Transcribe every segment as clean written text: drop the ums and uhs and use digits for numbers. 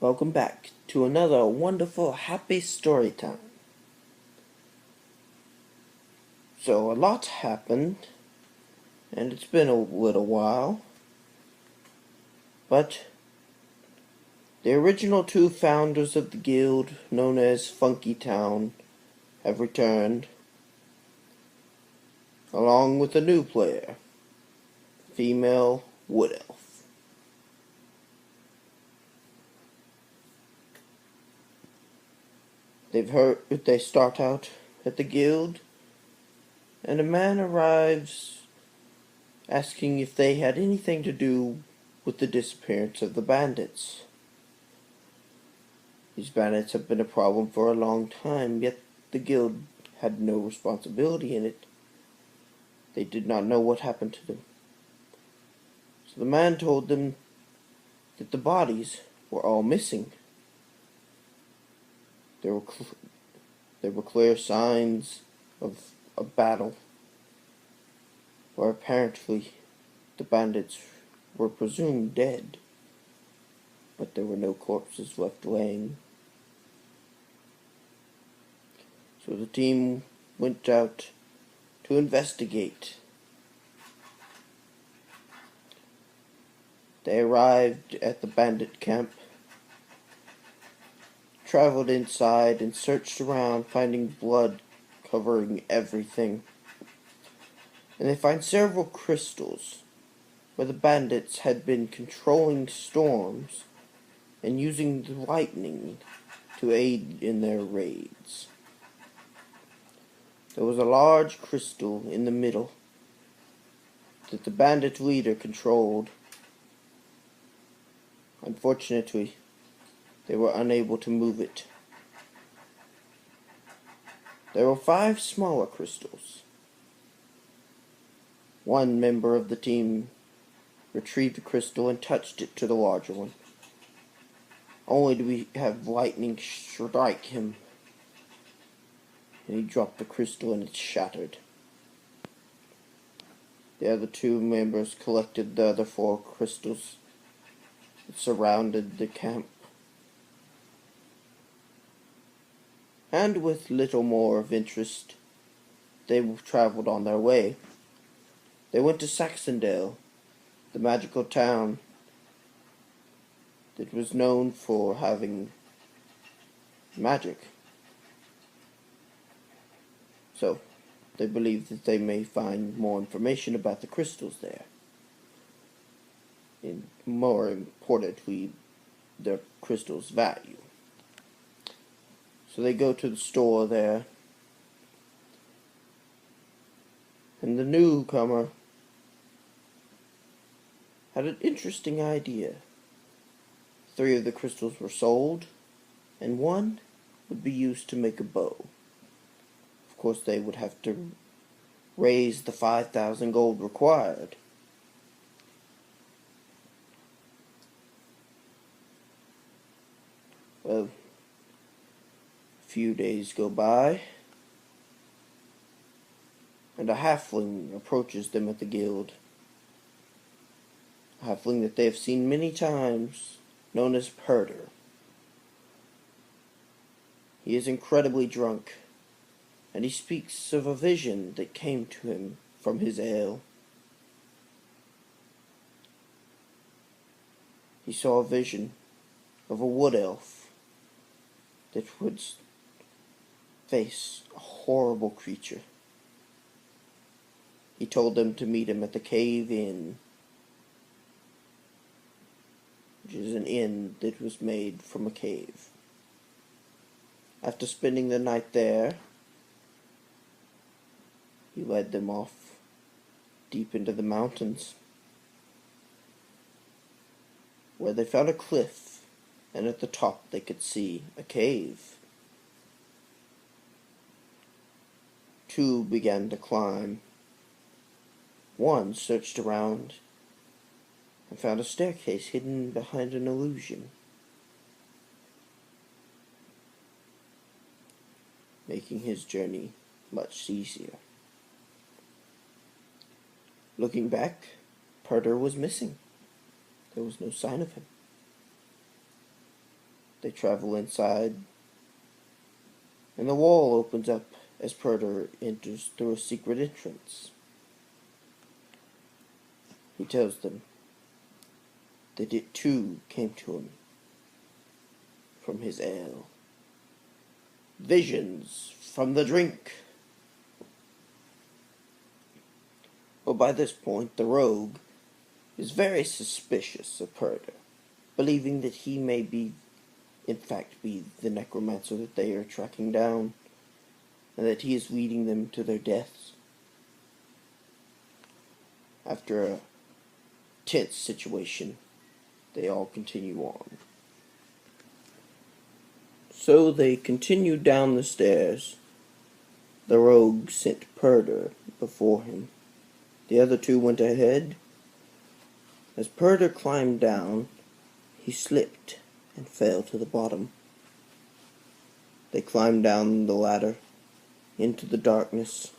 Welcome back to another wonderful, happy story time. So, a lot happened, and it's been a little while, but the original two founders of the guild, known as Funky Town, have returned, along with a new player, female Wood Elf. They start out at the guild, and a man arrives asking if they had anything to do with the disappearance of the bandits. These bandits have been a problem for a long time, yet the guild had no responsibility in it. They did not know what happened to them. So the man told them that the bodies were all missing. There were clear signs of a battle, where apparently the bandits were presumed dead, but there were no corpses left laying. So the team went out to investigate. They arrived at the bandit camp, traveled inside, and searched around, finding blood covering everything. And they find several crystals where the bandits had been controlling storms and using the lightning to aid in their raids. There was a large crystal in the middle that the bandit leader controlled. Unfortunately, they were unable to move it. There were 5 smaller crystals. One member of the team retrieved the crystal and touched it to the larger one, only to have lightning strike him, and he dropped the crystal and it shattered. The other 2 members collected the other 4 crystals that surrounded the camp, and with little more of interest, they traveled on their way. They went to Saxondale, the magical town that was known for having magic. So, they believe that they may find more information about the crystals there. And more importantly, their crystals' value. So they go to the store there, and the newcomer had an interesting idea. 3 of the crystals were sold, and 1 would be used to make a bow. Of course, they would have to raise the 5,000 gold required. Well, a few days go by, and a halfling approaches them at the guild. A halfling that they have seen many times, known as Perder. He is incredibly drunk, and he speaks of a vision that came to him from his ale. He saw a vision of a wood elf that would face a horrible creature. He told them to meet him at the Cave Inn, which is an inn that was made from a cave. After spending the night there, he led them off deep into the mountains, where they found a cliff, and at the top they could see a cave. 2 began to climb. 1 searched around and found a staircase hidden behind an illusion, making his journey much easier. Looking back, Perder was missing. There was no sign of him. They travel inside, and the wall opens up as Purder enters through a secret entrance. He tells them that it too came to him from his ale. Visions from the drink. But by this point, the rogue is very suspicious of Purder, believing that he may in fact be the necromancer that they are tracking down, and that he is leading them to their deaths. After a tense situation, they all continue on. So they continued down the stairs. The rogue sent Purder before him. The other two went ahead. As Purder climbed down, he slipped and fell to the bottom. They climbed down the ladder into the darkness.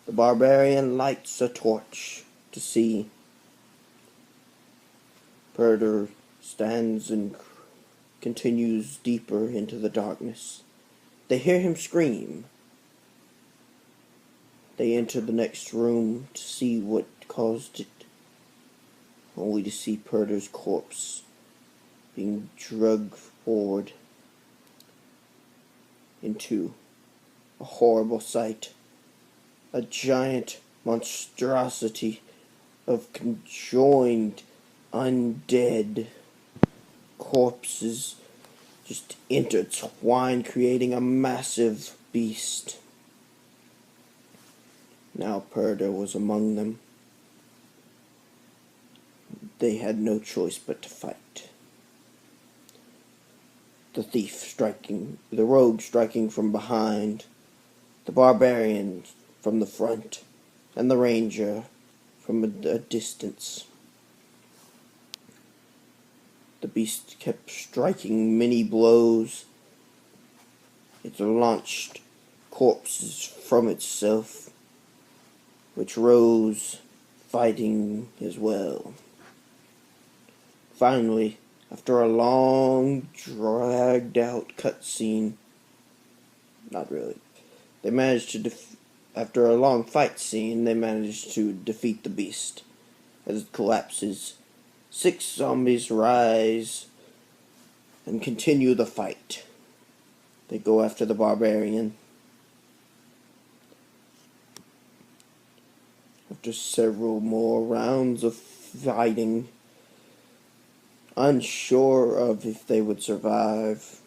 The barbarian lights a torch to see. Purder stands and continues deeper into the darkness. They hear him scream. They enter the next room to see what caused it, only to see Purder's corpse being dragged forward into a horrible sight. A giant monstrosity of conjoined undead corpses just intertwined, creating a massive beast. Now Purder was among them. They had no choice but to fight. The rogue striking from behind, the barbarian from the front, and the ranger from a distance. The beast kept striking many blows. It launched corpses from itself, which rose, fighting as well. Finally, after a long, dragged-out cutscene, not really, after a long fight scene, they managed to defeat the beast. As it collapses, 6 zombies rise and continue the fight. They go after the barbarian. After several more rounds of fighting, unsure of if they would survive,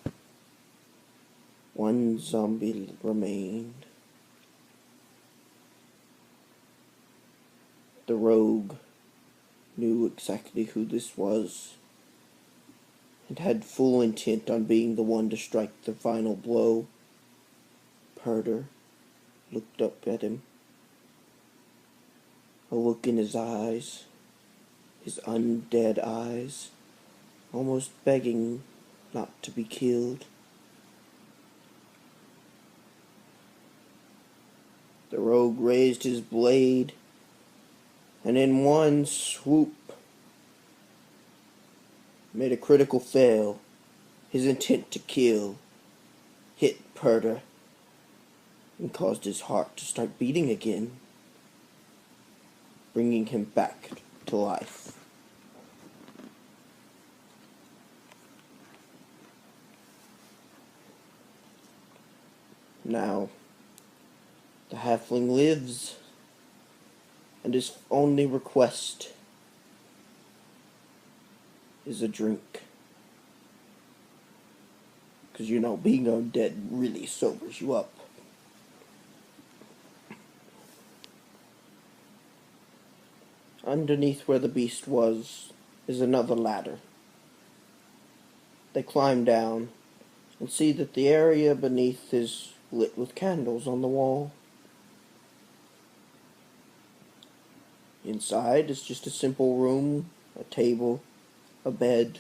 1 zombie remained. The rogue knew exactly who this was, and had full intent on being the one to strike the final blow. Purder looked up at him, a look in his eyes, his undead eyes, almost begging not to be killed. The rogue raised his blade, and in one swoop made a critical fail. His intent to kill hit Purder and caused his heart to start beating again, bringing him back to life. Now, the halfling lives, and his only request is a drink. Because, being undead really sobers you up. Underneath where the beast was is another ladder. They climb down and see that the area beneath is lit with candles on the wall. Inside is just a simple room, a table, a bed.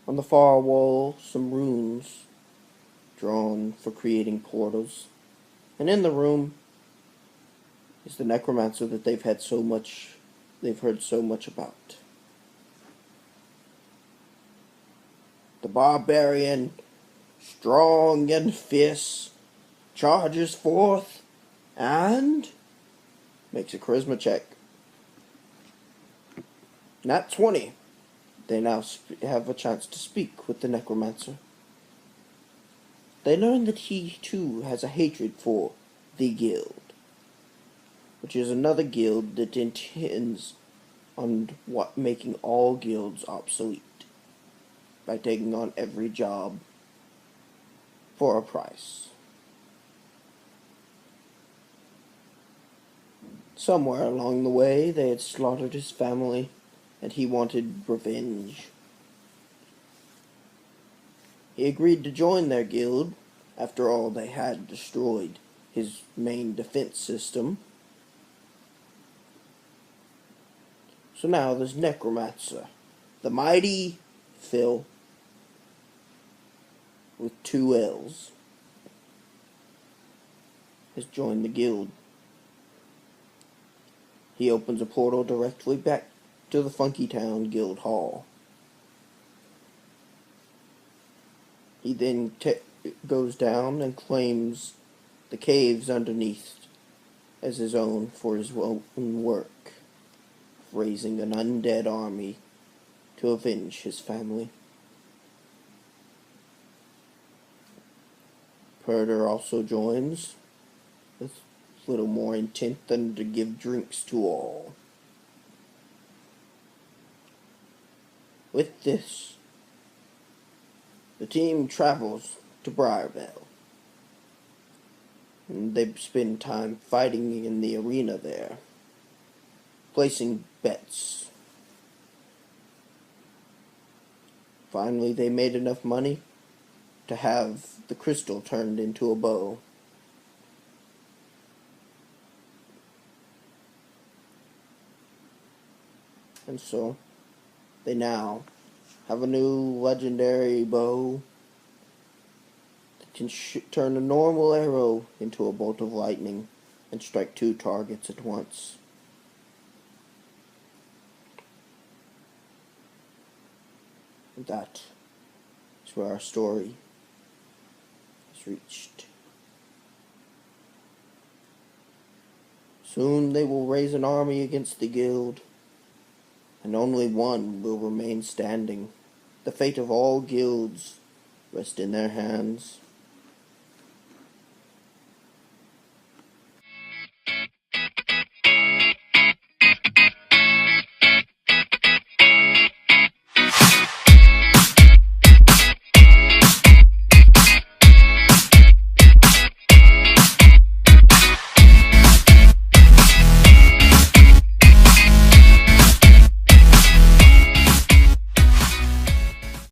On the far wall, some runes drawn for creating portals. And in the room is the necromancer that they've heard so much about. barbarian, strong and fierce, charges forth and makes a charisma check. Nat 20. They now have a chance to speak with the necromancer. They learn that he too has a hatred for the guild, which is another guild that intends on making all guilds obsolete by taking on every job for a price. Somewhere along the way, they had slaughtered his family, and he wanted revenge. He agreed to join their guild. After all, they had destroyed his main defense system. So now there's Necromancer, the mighty Phil, with 2 L's, has joined the guild. He opens a portal directly back to the Funky Town Guild Hall. He then goes down and claims the caves underneath as his own for his own work, raising an undead army to avenge his family. Purder also joins, with little more intent than to give drinks to all. With this, the team travels to Briarvale, and they spend time fighting in the arena there, placing bets. Finally, they made enough money to have the crystal turned into a bow. And so, they now have a new legendary bow that can turn a normal arrow into a bolt of lightning and strike 2 targets at once. And that is where our story is reached. Soon they will raise an army against the guild, and only one will remain standing. The fate of all guilds rests in their hands.